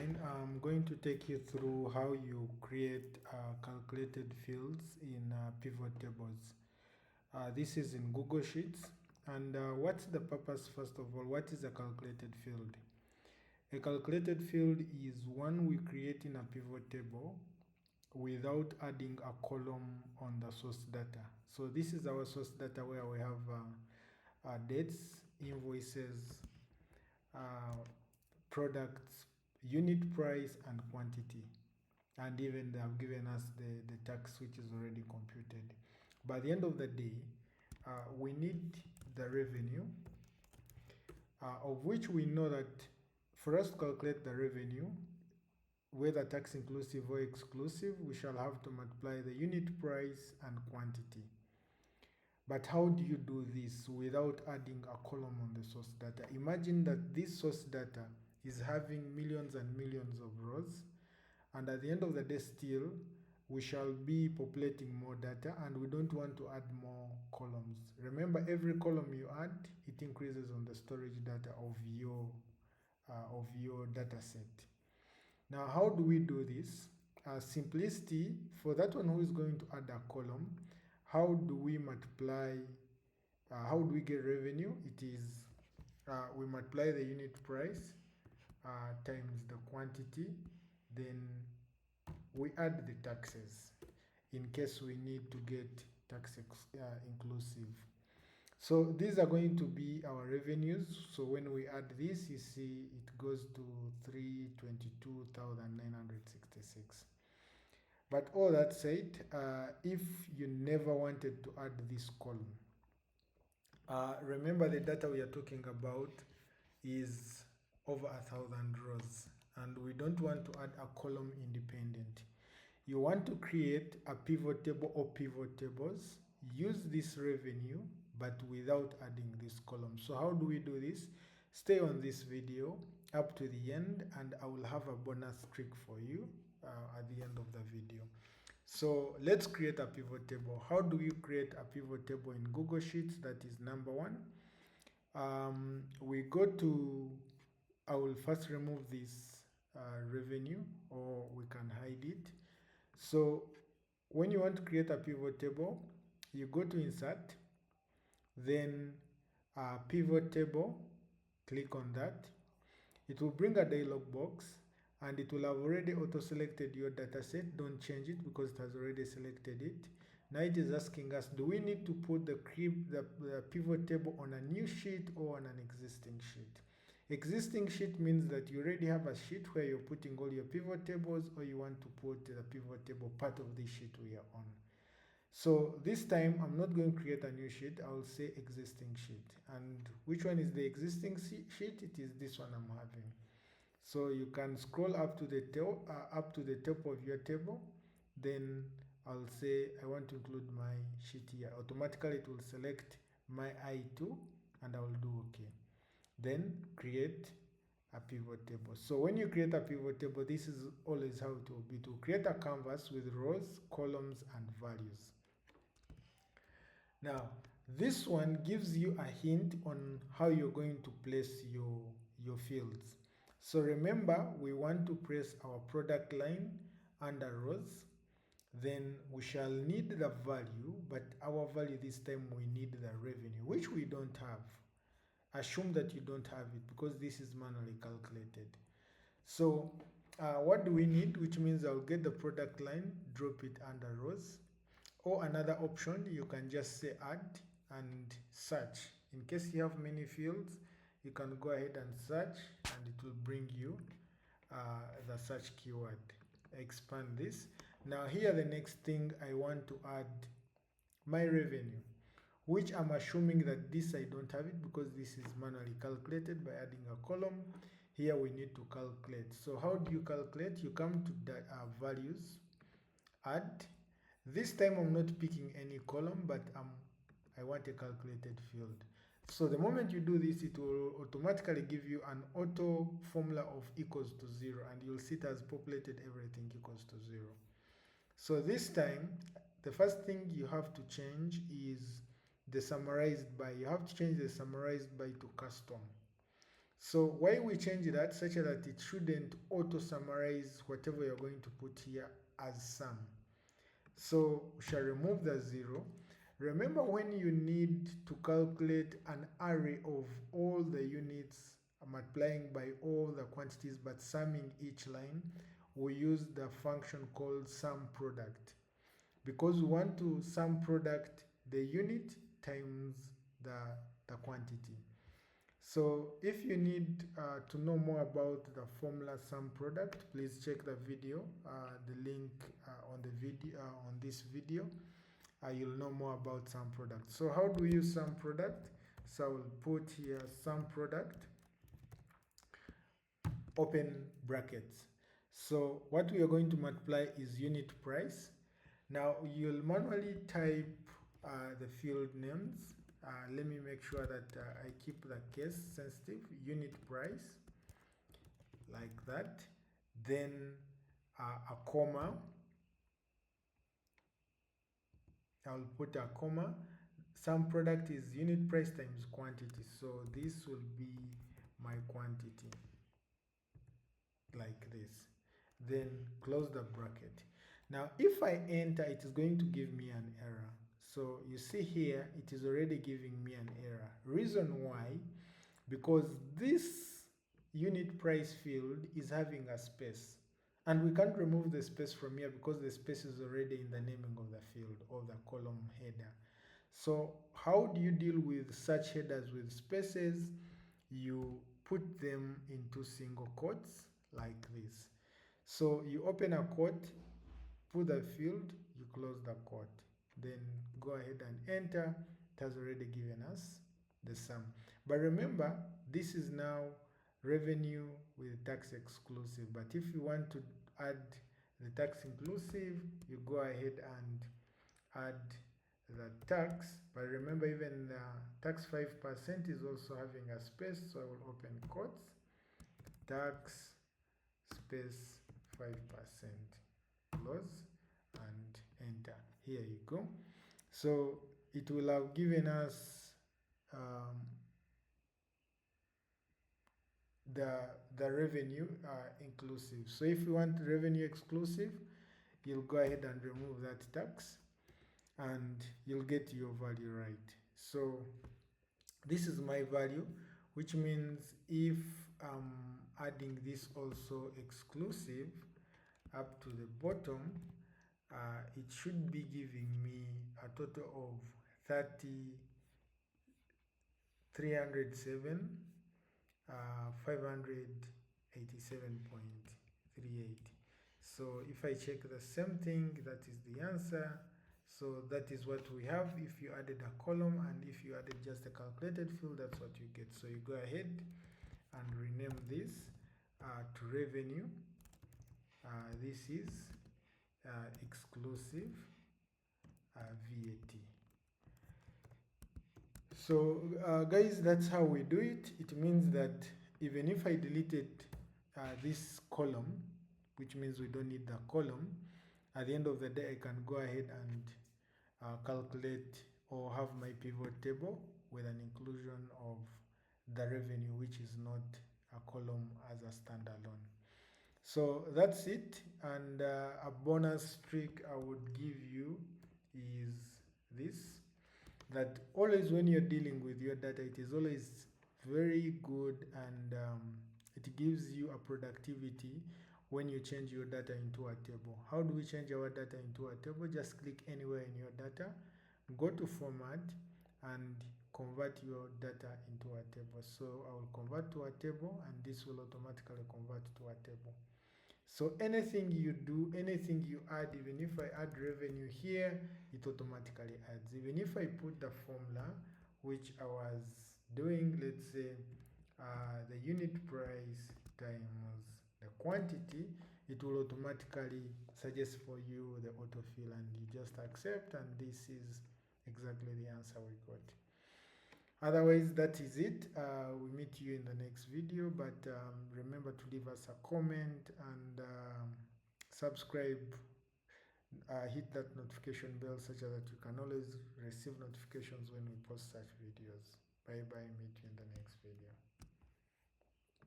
Online, I'm going to take you through how you create calculated fields in pivot tables. This is in Google Sheets. And what's the purpose, first of all? What is a calculated field? A calculated field is one we create in a pivot table without adding a column on the source data. So this is our source data where we have dates, invoices, products, unit price, and quantity. And even they have given us the tax, which is already computed. By the end of the day, we need the revenue, of which we know that for us to calculate the revenue, whether tax inclusive or exclusive, we shall have to multiply the unit price and quantity. But how do you do this without adding a column on the source data? Imagine that this source data is having millions and millions of rows, and at the end of the day still we shall be populating more data, and we don't want to add more columns. Remember, every column you add, it increases on the storage data of your data set. Now, how do we do this? Simplicity, for that one who is going to add a column, how do we multiply, how do we get revenue? It is, we multiply the unit price times the quantity, then we add the taxes in case we need to get tax inclusive. So these are going to be our revenues. So when we add this, you see it goes to 322,966. But all that said, if you never wanted to add this column, remember the data we are talking about is over 1,000 rows, and we don't want to add a column independent. You want to create a pivot table or pivot tables, use this revenue, but without adding this column. So how do we do this? Stay on this video up to the end, and I will have a bonus trick for you at the end of the video. So let's create a pivot table. How do you create a pivot table in Google Sheets? That is number one. We go to, I will first remove this revenue, or we can hide it. So when you want to create a pivot table, you go to insert, then pivot table, click on that. It will bring a dialog box, and it will have already auto-selected your data set. Don't change it because it has already selected it. Now it is asking us, do we need to put the pivot table on a new sheet or on an existing sheet? Existing sheet means that you already have a sheet where you're putting all your pivot tables, or you want to put the pivot table part of the sheet we are on. So this time I'm not going to create a new sheet. I will say existing sheet. And which one is the existing sheet? It is this one I'm having. So you can scroll up to the top of your table. Then I'll say I want to include my sheet here. Automatically it will select my I2, and I will do OK. Then create a pivot table. So when you create a pivot table, this is always how it will be: to create a canvas with rows, columns, and values. Now, this one gives you a hint on how you're going to place your fields. So remember, we want to place our product line under rows. Then we shall need the value, but our value this time we need the revenue, which we don't have. Assume that you don't have it because this is manually calculated. So what do we need? Which means I'll get the product line, drop it under rows. Or another option, you can just say add and search. In case you have many fields, you can go ahead and search, and it will bring you the search keyword. Expand this. Now here the next thing, I want to add my revenue, which I'm assuming that this I don't have it because this is manually calculated by adding a column. Here we need to calculate. So how do you calculate? You come to the values, add. This time I'm not picking any column, but I want a calculated field. So the moment you do this, it will automatically give you an auto formula of equals to 0, and you'll see it has populated everything equals to 0. So this time, the first thing you have to change is the summarized by. You have to change the summarized by to custom. So why we change that such that it shouldn't auto summarize whatever you're going to put here as sum. So we shall remove the 0. Remember, when you need to calculate an array of all the units multiplying by all the quantities but summing each line, we use the function called sum product, because we want to sum product the unit times the quantity. So if you need to know more about the formula sum product, please check the video, the link on the video on this video. You'll know more about sum product. So how do we use sum product? So I will put here sum product, open brackets. So what we are going to multiply is unit price. Now you'll manually type the field names. Let me make sure that I keep the case sensitive. Unit price, like that. Then a comma. I'll put a comma. Sum product is unit price times quantity. So this will be my quantity, like this. Then close the bracket. Now if I enter, it is going to give me an error. So you see here, it is already giving me an error. Reason why? Because this unit price field is having a space. And we can't remove the space from here because the space is already in the naming of the field or the column header. So how do you deal with such headers with spaces? You put them into single quotes like this. So you open a quote, put the field, you close the quote. Then go ahead and enter. It has already given us the sum. But remember, this is now revenue with tax exclusive. But if you want to add the tax inclusive, you go ahead and add the tax. But remember, even tax 5% is also having a space. So I will open quotes, tax space 5%, close and enter. Here you go. So it will have given us the revenue inclusive. So if you want revenue exclusive, you'll go ahead and remove that tax and you'll get your value right. So this is my value, which means if I'm adding this also exclusive up to the bottom, it should be giving me a total of 307 587.38. So if I check the same thing, that is the answer. So that is what we have. If you added a column and if you added just a calculated field, that's what you get. So you go ahead and rename this to revenue. This is exclusive VAT. So guys, that's how we do it. It means that even if I deleted this column, which means we don't need the column, at the end of the day I can go ahead and calculate or have my pivot table with an inclusion of the revenue, which is not a column as a standalone. So that's it. And a bonus trick I would give you is this, that always when you're dealing with your data, it is always very good and it gives you a productivity when you change your data into a table. How do we change our data into a table? Just click anywhere in your data, go to format and convert your data into a table. So I will convert to a table and this will automatically convert to a table. So anything you do, anything you add, even if I add revenue here, it automatically adds. Even if I put the formula, which I was doing, let's say the unit price times the quantity, it will automatically suggest for you the autofill and you just accept, and this is exactly the answer we got. Otherwise, that is it. We'll meet you in the next video, but remember to leave us a comment and subscribe, hit that notification bell such that you can always receive notifications when we post such videos. Bye bye, meet you in the next video.